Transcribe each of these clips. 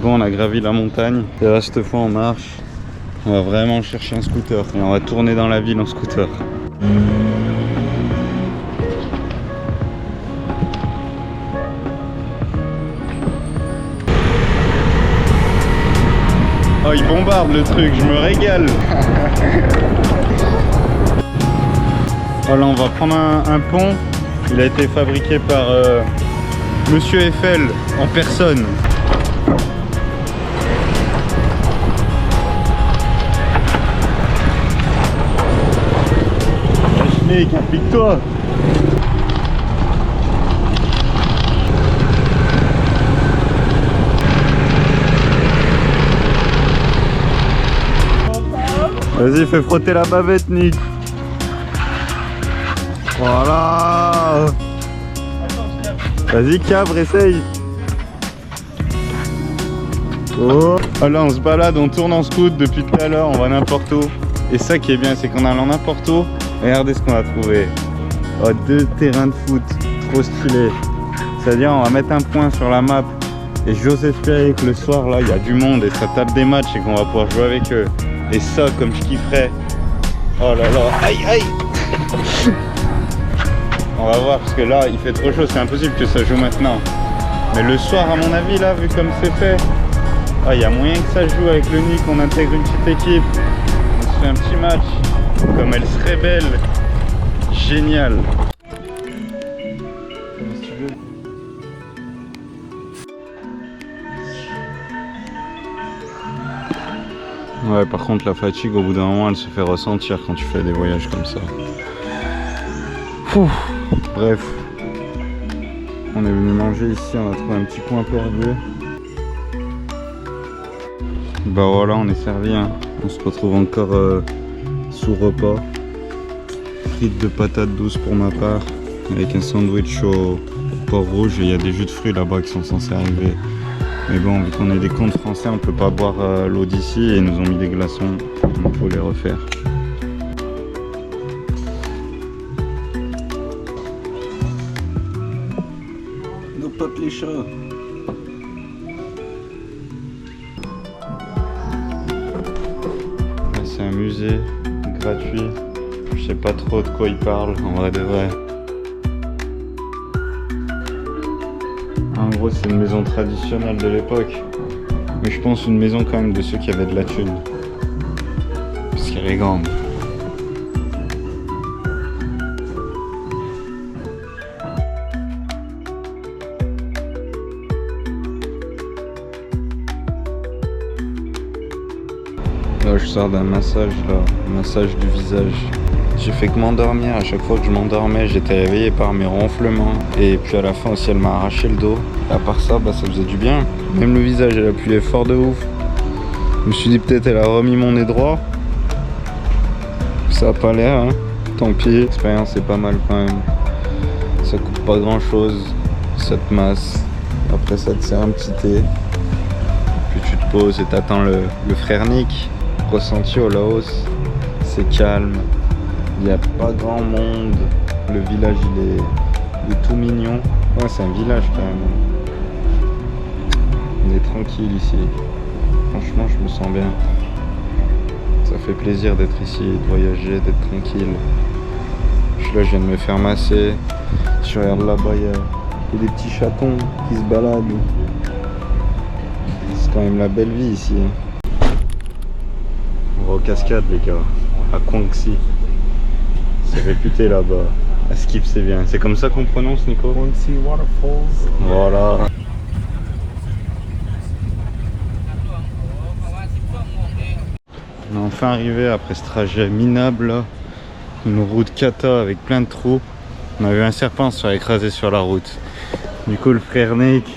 bon, on a gravi la montagne. Et là, cette fois, on marche. On va vraiment chercher un scooter. Et on va tourner dans la ville en scooter. Oh, il bombarde le truc, je me régale. Voilà, on va prendre un pont. Il a été fabriqué par Monsieur Eiffel en personne. Mec, applique-toi. Vas-y, fais frotter la bavette, Nick. Voilà. Vas-y, cabre, essaye. Oh. Ah là, on se balade, on tourne en scoot depuis tout à l'heure, on va n'importe où. Et ça qui est bien, c'est qu'en allant n'importe où, regardez ce qu'on a trouvé. Oh, 2 terrains de foot, trop stylé. C'est-à-dire, on va mettre un point sur la map. Et j'ose espérer que le soir, là, il y a du monde et ça tape des matchs et qu'on va pouvoir jouer avec eux. Et ça, comme je kifferais. Oh là là, aïe aïe. On va voir parce que là, il fait trop chaud, c'est impossible que ça joue maintenant. Mais le soir, à mon avis, là, vu comme c'est fait, il y a moyen que ça joue avec le Nick, on intègre une petite équipe. On se fait un petit match. Comme elle serait belle. Génial. Ouais, par contre, la fatigue, au bout d'un moment, elle se fait ressentir quand tu fais des voyages comme ça. Ouf. Bref, on est venu manger ici, on a trouvé un petit coin perdu. Bah voilà, on est servi, hein. On se retrouve encore sous repas. Frites de patates douces pour ma part, avec un sandwich au porc rouge, et il y a des jus de fruits là-bas qui sont censés arriver. Mais bon, vu qu'on est des comptes français, on peut pas boire l'eau d'ici et ils nous ont mis des glaçons, donc il faut les refaire. Nos potes les chats. C'est un musée gratuit. Je sais pas trop de quoi il parle, en vrai de vrai. En gros, c'est une maison traditionnelle de l'époque. Mais je pense une maison quand même de ceux qui avaient de la thune. Parce qu'elle est grande. Là, je sors d'un massage, là. Massage du visage. J'ai fait que m'endormir, à chaque fois que je m'endormais, j'étais réveillé par mes ronflements. Et puis à la fin aussi, elle m'a arraché le dos. Et à part ça, bah, ça faisait du bien. Même le visage, elle appuyait fort de ouf. Je me suis dit peut-être elle a remis mon nez droit. Ça a pas l'air, hein. Tant pis, l'expérience est pas mal quand même. Ça coûte pas grand chose, ça te masse. Après ça te sert un petit thé. Puis tu te poses et t'attends le frère Nick. Ressenti au Laos, c'est calme. Il n'y a pas grand monde, le village il est tout mignon. Ouais, c'est un village quand même. On est tranquille ici. Franchement, je me sens bien. Ça fait plaisir d'être ici, de voyager, d'être tranquille. Je suis là, je viens de me faire masser. Je regarde là-bas, il y a des petits chatons qui se baladent. C'est quand même la belle vie ici. On va aux cascades, les gars, à Kwangsi. C'est réputé là-bas. À Skip, c'est bien. C'est comme ça qu'on prononce, Nico? Kwangsi Waterfalls. Voilà. On est enfin arrivé après ce trajet minable là. Une route kata avec plein de trous. On a vu un serpent se faire écraser sur la route. Du coup, le frère Nick,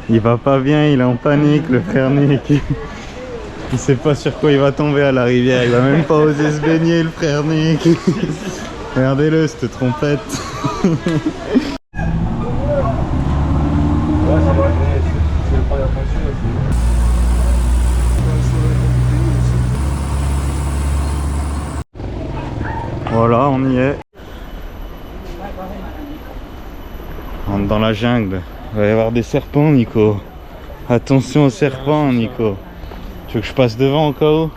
il va pas bien, il est en panique, le frère Nick. Il sait pas sur quoi il va tomber à la rivière, il va même pas oser se baigner, le frère Nick. Regardez-le, cette trompette. Voilà, on y est. On rentre dans la jungle. Il va y avoir des serpents, Nico. Attention au serpent, Nico. Tu veux que je passe devant au cas où?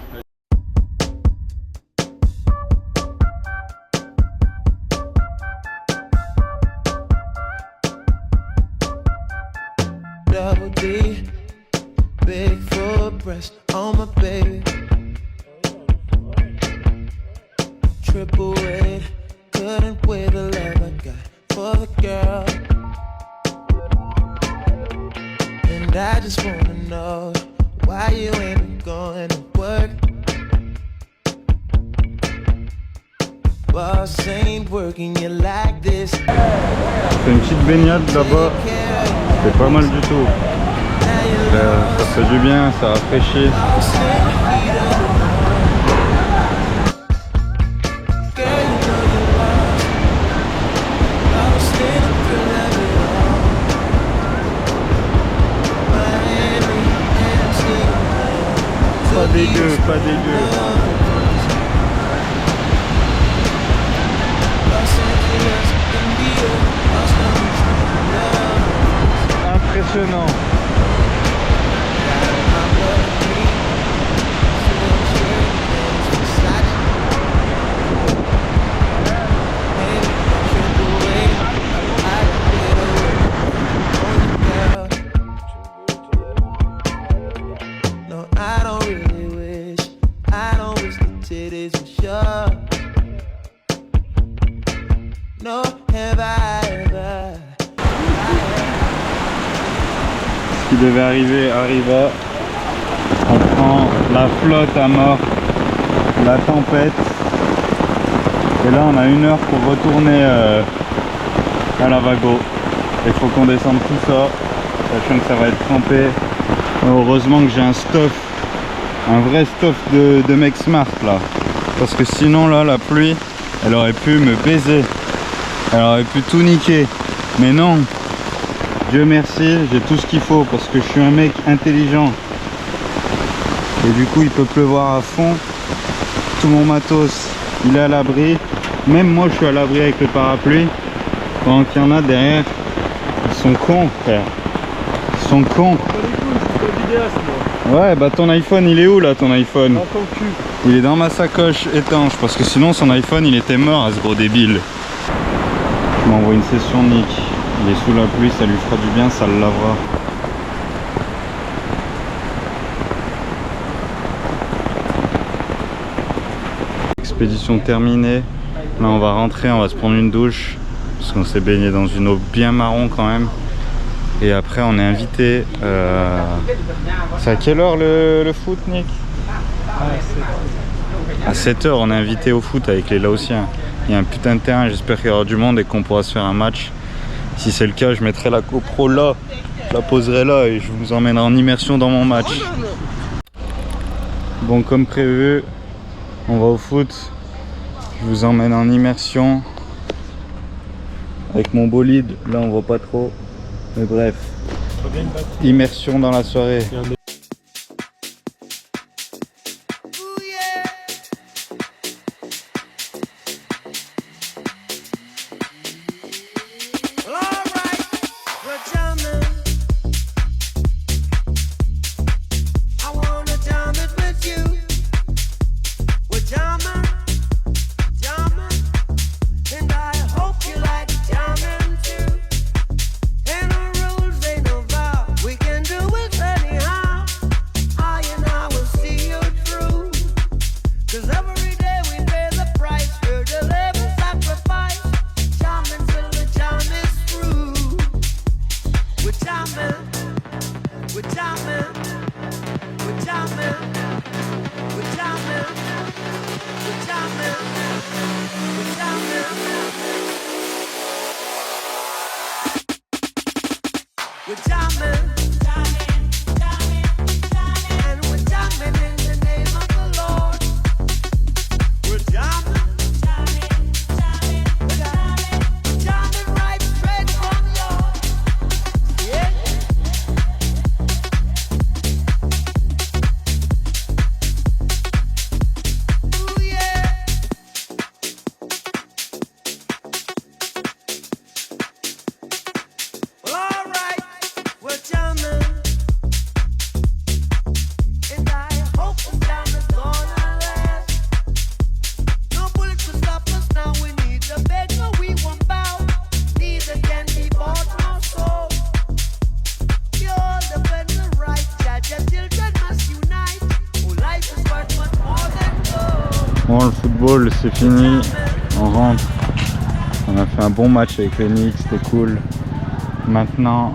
Double D, big full breast on my baby. Triple weight, couldn't weigh the love I got for the girl. And I just wanna know why you ain't going to work. Boss ain't working you like this. C'est une petite baignade là-bas. C'est pas mal du tout. Ça fait du bien, ça rafraîchit. Pas dégueu, pas dégueu. Impressionnant. No, I don't really wish. I don't wish the titties were sure. No, have I ever. Ce qui devait arriver arriva. On prend la flotte à mort, la tempête. Et là on a 1 heure pour retourner à Lavago. Il faut qu'on descende tout ça, sachant que ça va être trempé. Heureusement que j'ai un stuff, un vrai stuff de mec smart là. Parce que sinon là la pluie, elle aurait pu me baiser. Elle aurait pu tout niquer. Mais non, Dieu merci, j'ai tout ce qu'il faut parce que je suis un mec intelligent. Et du coup il peut pleuvoir à fond. Tout mon matos, il est à l'abri. Même moi je suis à l'abri avec le parapluie. Pendant qu'il y en a derrière, ils sont cons frère. Ils sont cons. Ouais bah ton iPhone il est où là ton iPhone? Il est dans ma sacoche étanche parce que sinon son iPhone il était mort à ce gros débile. Je m'envoie une session Nick. Il est sous la pluie, ça lui fera du bien, ça le lavera. Expédition terminée. Là on va rentrer, on va se prendre une douche. Parce qu'on s'est baigné dans une eau bien marron quand même. Et après on est invité. C'est à quelle heure le foot Nick? À 7 h on est invité au foot avec les Laotiens. Il y a un putain de terrain, j'espère qu'il y aura du monde et qu'on pourra se faire un match. Si c'est le cas, je mettrai la GoPro là, je la poserai là et je vous emmènerai en immersion dans mon match. Bon, comme prévu, on va au foot. Je vous emmène en immersion avec mon bolide. Là, on voit pas trop, mais bref, immersion dans la soirée. We can do it anyhow. Bon, le football c'est fini, on rentre. On a fait un bon match avec les Knicks, c'était cool. Maintenant,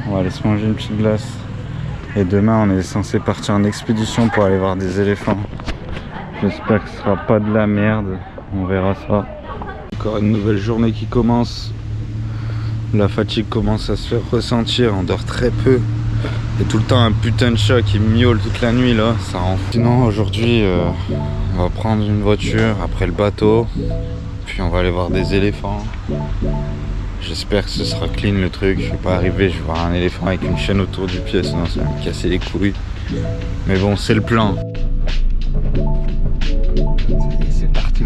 on va aller se manger une petite glace. Et demain, on est censé partir en expédition pour aller voir des éléphants. J'espère que ce sera pas de la merde, on verra ça. Encore une nouvelle journée qui commence. La fatigue commence à se faire ressentir, on dort très peu. Il y a tout le temps un putain de chat qui miaule toute la nuit là, ça rend. Sinon aujourd'hui on va prendre une voiture après le bateau, puis on va aller voir des éléphants. J'espère que ce sera clean le truc, je vais pas arriver, je vais voir un éléphant avec une chaîne autour du pied, sinon ça va me casser les couilles. Mais bon, c'est le plan. C'est parti.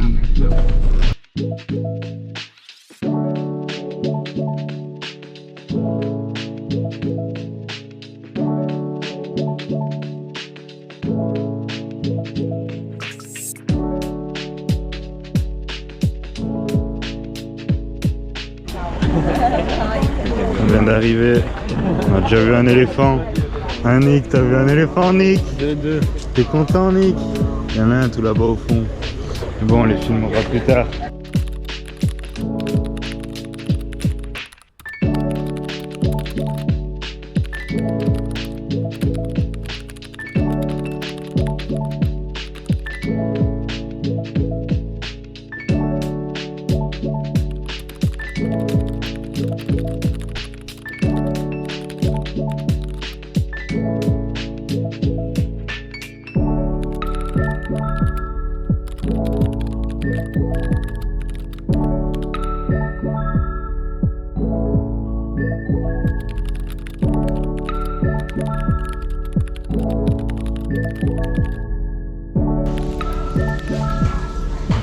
On vient d'arriver, on a déjà vu un éléphant. Hein Nick, t'as vu un éléphant Nick? Deux. T'es content Nick? Il y en a un tout là-bas au fond. Mais bon, on les filmera plus tard.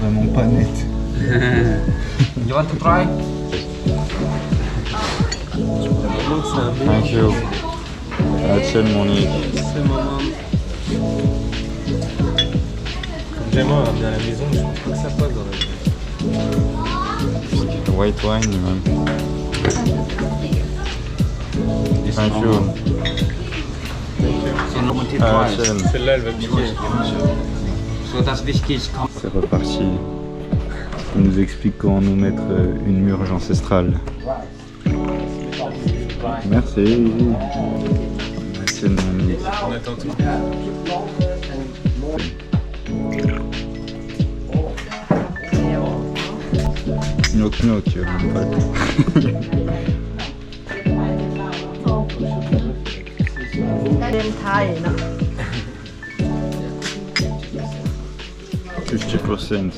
Vraiment pas net. You want to try? Thank you. La tienne mon Nick. C'est maman. Comme j'aime ramener à la maison, je pense pas que ça passe dans la vie. White wine man. Thank you. Ah, la tienne. Celle-là, elle va piquer. C'est reparti. Il nous explique comment nous mettre une murge ancestrale. Merci. C'est mon Nick. On attend tout. Knock knock, mon pote. Đêm Thái nó 50%.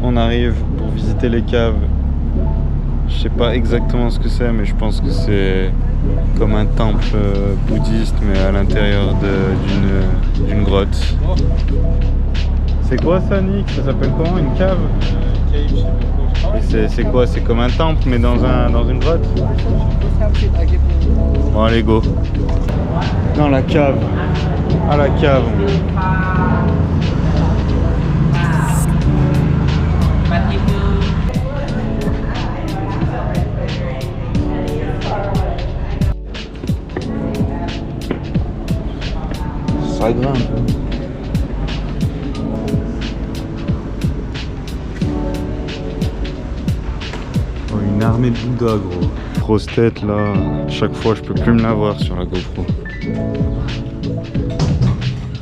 On arrive pour visiter les caves. Je sais pas exactement ce que c'est, mais je pense que c'est comme un temple bouddhiste, mais à l'intérieur d'une grotte. C'est quoi ça, Nick? Ça s'appelle comment? Une cave? Et c'est quoi? C'est comme un temple, mais dans une grotte? Bon, allez, go. Dans la cave. À la cave. Ça grimpe. Oh, une armée de Bouddha, gros. Grosse tête là, chaque fois je peux plus me la voir sur la GoPro.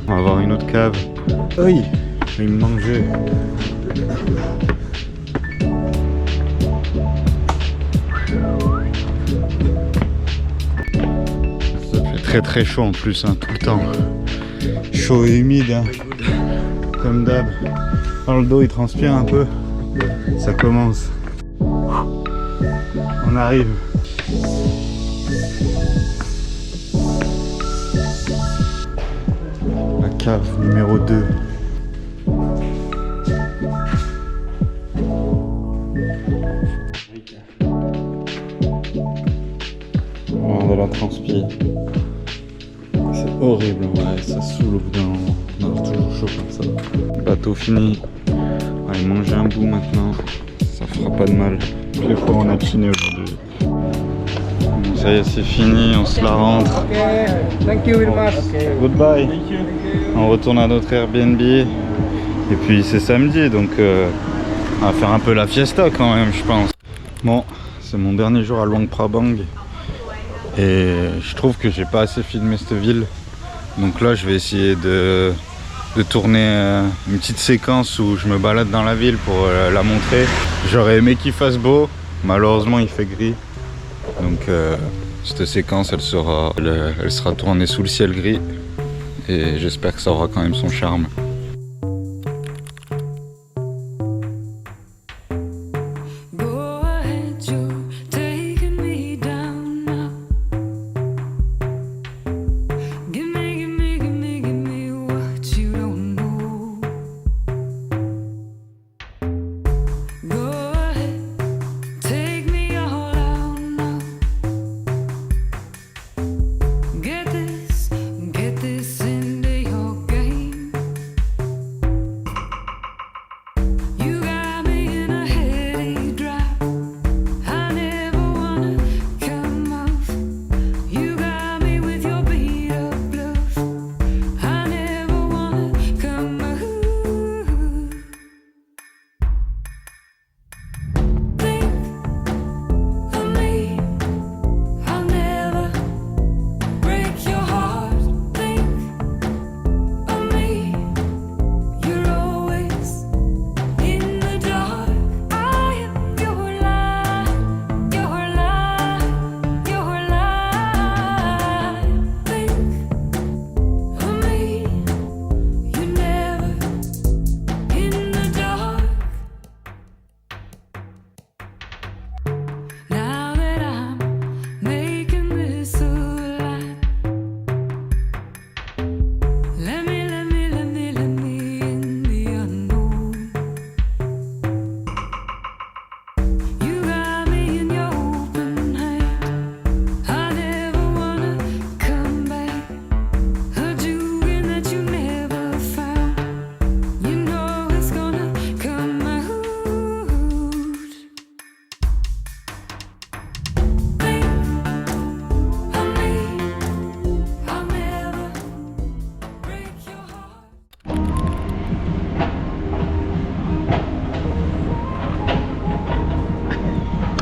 On va voir une autre cave. Oui, il me mangeait. Très très chaud en plus, hein, tout le temps. Chaud et humide, hein, comme d'hab. Dans le dos il transpire un peu. Ça commence. On arrive. La cave numéro 2. De la transpi. C'est horrible, ouais, ça saoule au bout d'un moment. On a toujours chaud comme ça. Bateau fini. Allez, manger un bout maintenant. Ça fera pas de mal. Toutes les fois on a chiné aujourd'hui. Bon, ça y est, c'est fini, on se la rentre. Thank you very much. Goodbye. On retourne à notre Airbnb. Et puis c'est samedi, donc on va faire un peu la fiesta quand même, je pense. Bon, c'est mon dernier jour à Luang Prabang. Et je trouve que j'ai pas assez filmé cette ville. Donc là je vais essayer de tourner une petite séquence où je me balade dans la ville pour la montrer. J'aurais aimé qu'il fasse beau, malheureusement il fait gris. Donc cette séquence elle sera tournée sous le ciel gris. Et j'espère que ça aura quand même son charme.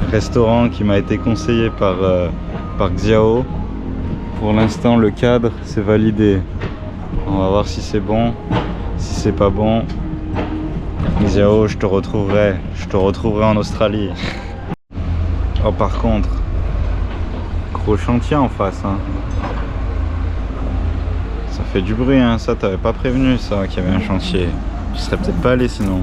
Restaurant qui m'a été conseillé par Xiao. Pour l'instant le cadre c'est validé. On va voir si c'est bon. Si c'est pas bon, Xiao, je te retrouverai en Australie. Oh par contre, gros chantier en face, hein. Ça fait du bruit, hein. Ça t'avais pas prévenu ça qu'il y avait un chantier. Tu serais peut-être pas allé sinon.